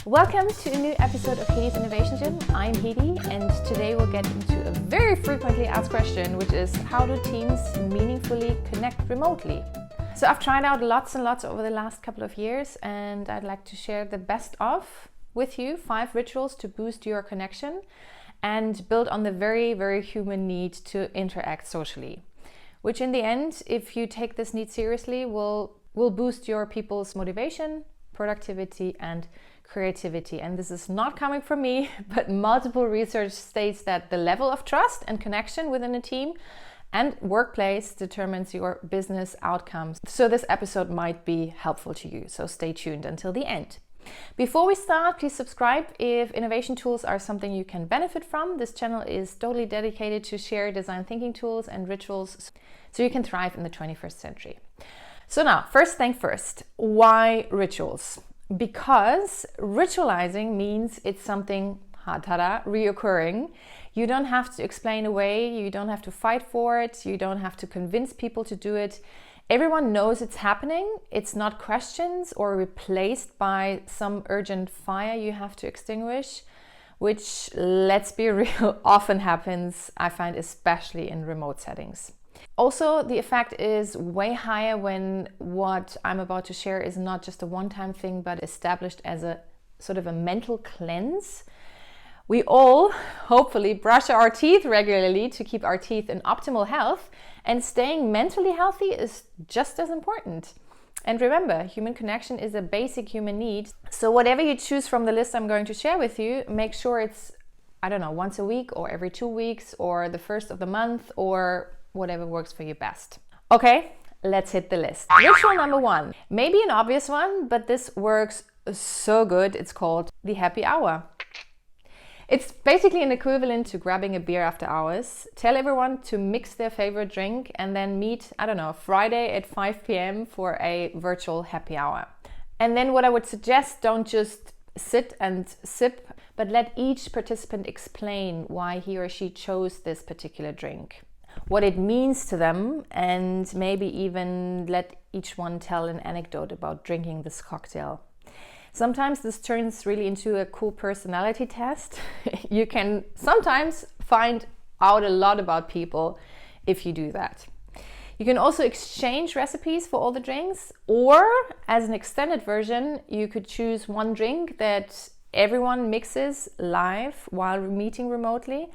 Welcome to a new episode of Hedi's Innovation Gym. I'm Hedi, and today we'll get into a very frequently asked question, which is how do teams meaningfully connect remotely? So I've tried out lots and lots over the last couple of years, and I'd like to share the best of with you 5 rituals to boost your connection and build on the very, very human need to interact socially, which in the end, if you take this need seriously, will boost your people's motivation, productivity, and creativity. And this is not coming from me, but multiple research states that the level of trust and connection within a team and workplace determines your business outcomes. So this episode might be helpful to you, so stay tuned until the end. Before we start, please subscribe if innovation tools are something you can benefit from. This channel is totally dedicated to share design thinking tools and rituals so you can thrive in the 21st century. So now, first thing first, why rituals? Because ritualizing means it's something, reoccurring. You don't have to explain away, you don't have to fight for it, you don't have to convince people to do it. Everyone knows it's happening. It's not questions or replaced by some urgent fire you have to extinguish, which, let's be real, often happens, I find, especially in remote settings. Also, the effect is way higher when what I'm about to share is not just a one-time thing, but established as a sort of a mental cleanse. We all hopefully brush our teeth regularly to keep our teeth in optimal health, and staying mentally healthy is just as important. And remember, human connection is a basic human need. So whatever you choose from the list I'm going to share with you, make sure it's, once a week or every 2 weeks or the first of the month or whatever works for you best. Okay, let's hit the list. Ritual number 1, maybe an obvious one, but this works so good. It's called the happy hour. It's basically an equivalent to grabbing a beer after hours. Tell everyone to mix their favorite drink and then meet, Friday at 5 p.m. for a virtual happy hour. And then what I would suggest, don't just sit and sip, but let each participant explain why he or she chose this particular drink, what it means to them, and maybe even let each one tell an anecdote about drinking this cocktail. Sometimes this turns really into a cool personality test. You can sometimes find out a lot about people if you do that. You can also exchange recipes for all the drinks, or as an extended version, you could choose one drink that everyone mixes live while meeting remotely.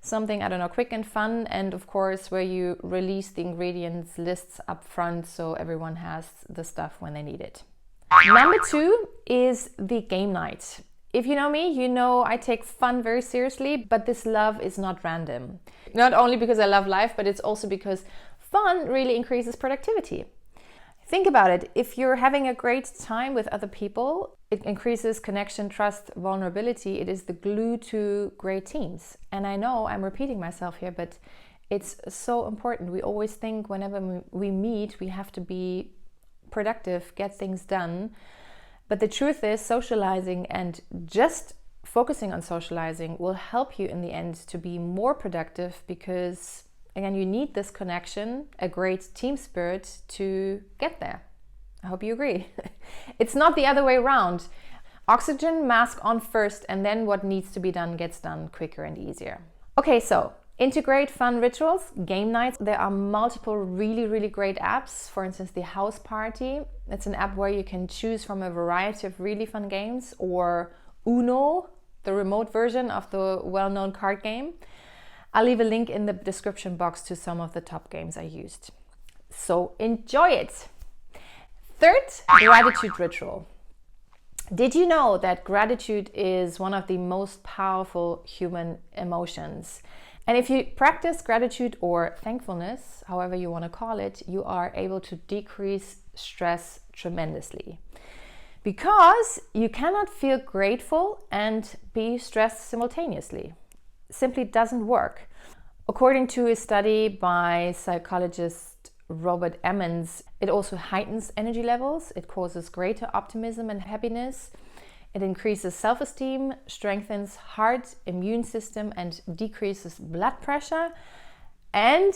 Something, quick and fun, and of course where you release the ingredients lists up front so everyone has the stuff when they need it. Number 2 is the game night. If you know me, you know I take fun very seriously, but this love is not random. Not only because I love life, but it's also because fun really increases productivity. Think about it. If you're having a great time with other people, it increases connection, trust, vulnerability. It is the glue to great teams. And I know I'm repeating myself here, but it's so important. We always think whenever we meet, we have to be productive, get things done. But the truth is, socializing and just focusing on socializing will help you in the end to be more productive because, again, you need this connection, a great team spirit to get there. I hope you agree. It's not the other way around. Oxygen mask on first, and then what needs to be done gets done quicker and easier. Okay, so integrate fun rituals, game nights. There are multiple really, really great apps. For instance, the House Party. It's an app where you can choose from a variety of really fun games, or Uno, the remote version of the well-known card game. I'll leave a link in the description box to some of the top games I used. So enjoy it. Third, gratitude ritual. Did you know that gratitude is one of the most powerful human emotions? And if you practice gratitude or thankfulness, however you want to call it, you are able to decrease stress tremendously. Because you cannot feel grateful and be stressed simultaneously. Simply doesn't work. According to a study by psychologist Robert Emmons, it also heightens energy levels, it causes greater optimism and happiness, it increases self-esteem, strengthens heart, immune system, and decreases blood pressure. And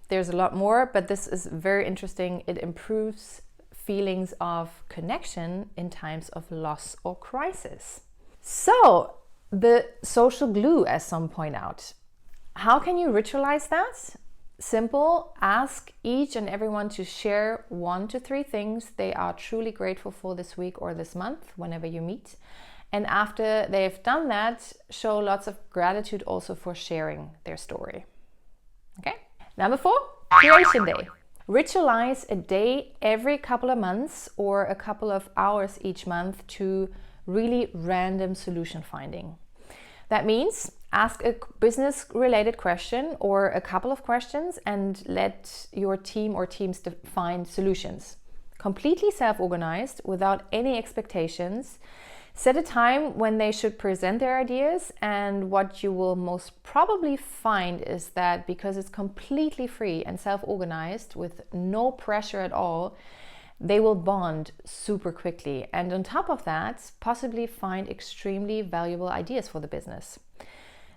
there's a lot more, but this is very interesting. It improves feelings of connection in times of loss or crisis. So, the social glue, as some point out. How can you ritualize that? Simple, ask each and everyone to share 1 to 3 things they are truly grateful for this week or this month, whenever you meet. And after they've done that, show lots of gratitude also for sharing their story. Okay? Number 4, Creation Day. Ritualize a day every couple of months or a couple of hours each month to really random solution finding. That means ask a business-related question or a couple of questions and let your team or teams find solutions. Completely self-organized, without any expectations. Set a time when they should present their ideas, and what you will most probably find is that because it's completely free and self-organized with no pressure at all, they will bond super quickly, and on top of that, possibly find extremely valuable ideas for the business.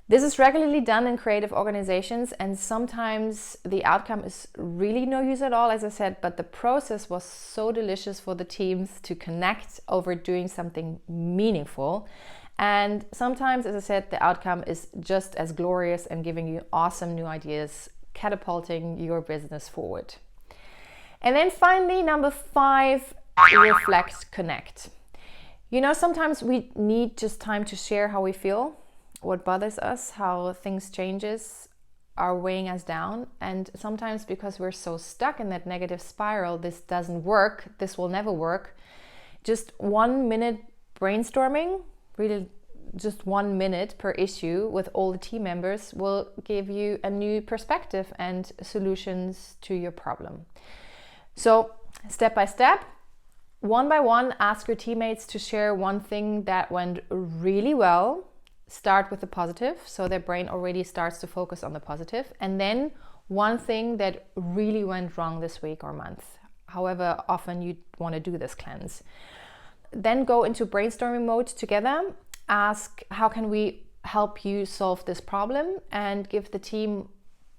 This is regularly done in creative organizations, and sometimes the outcome is really no use at all, as I said, but the process was so delicious for the teams to connect over doing something meaningful. And sometimes, as I said, the outcome is just as glorious and giving you awesome new ideas, catapulting your business forward. And then finally, number 5, reflect, connect. You know, sometimes we need just time to share how we feel, what bothers us, how things changes are weighing us down. And sometimes because we're so stuck in that negative spiral, this doesn't work, this will never work. Just 1 minute brainstorming, really just 1 minute per issue with all the team members, will give you a new perspective and solutions to your problem. So step by step, 1 by 1, ask your teammates to share 1 thing that went really well. Start with the positive, so their brain already starts to focus on the positive. And then 1 thing that really went wrong this week or month, however often you want to do this cleanse. Then go into brainstorming mode together. Ask, how can we help you solve this problem? And give the team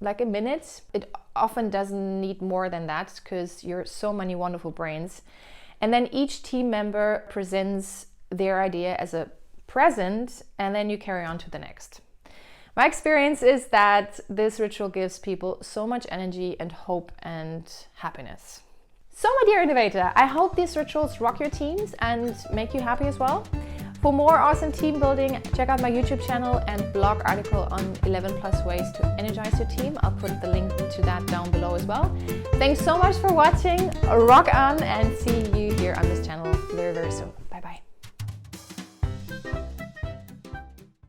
like a minute. It often doesn't need more than that because you're so many wonderful brains. And then each team member presents their idea as a present, and then you carry on to the next. My experience is that this ritual gives people so much energy and hope and happiness. So my dear innovator, I hope these rituals rock your teams and make you happy as well. For more awesome team building, check out my YouTube channel and blog article on 11 plus ways to energize your team. I'll put the link to that down below as well. Thanks so much for watching. Rock on, and see you here on this channel very, very soon.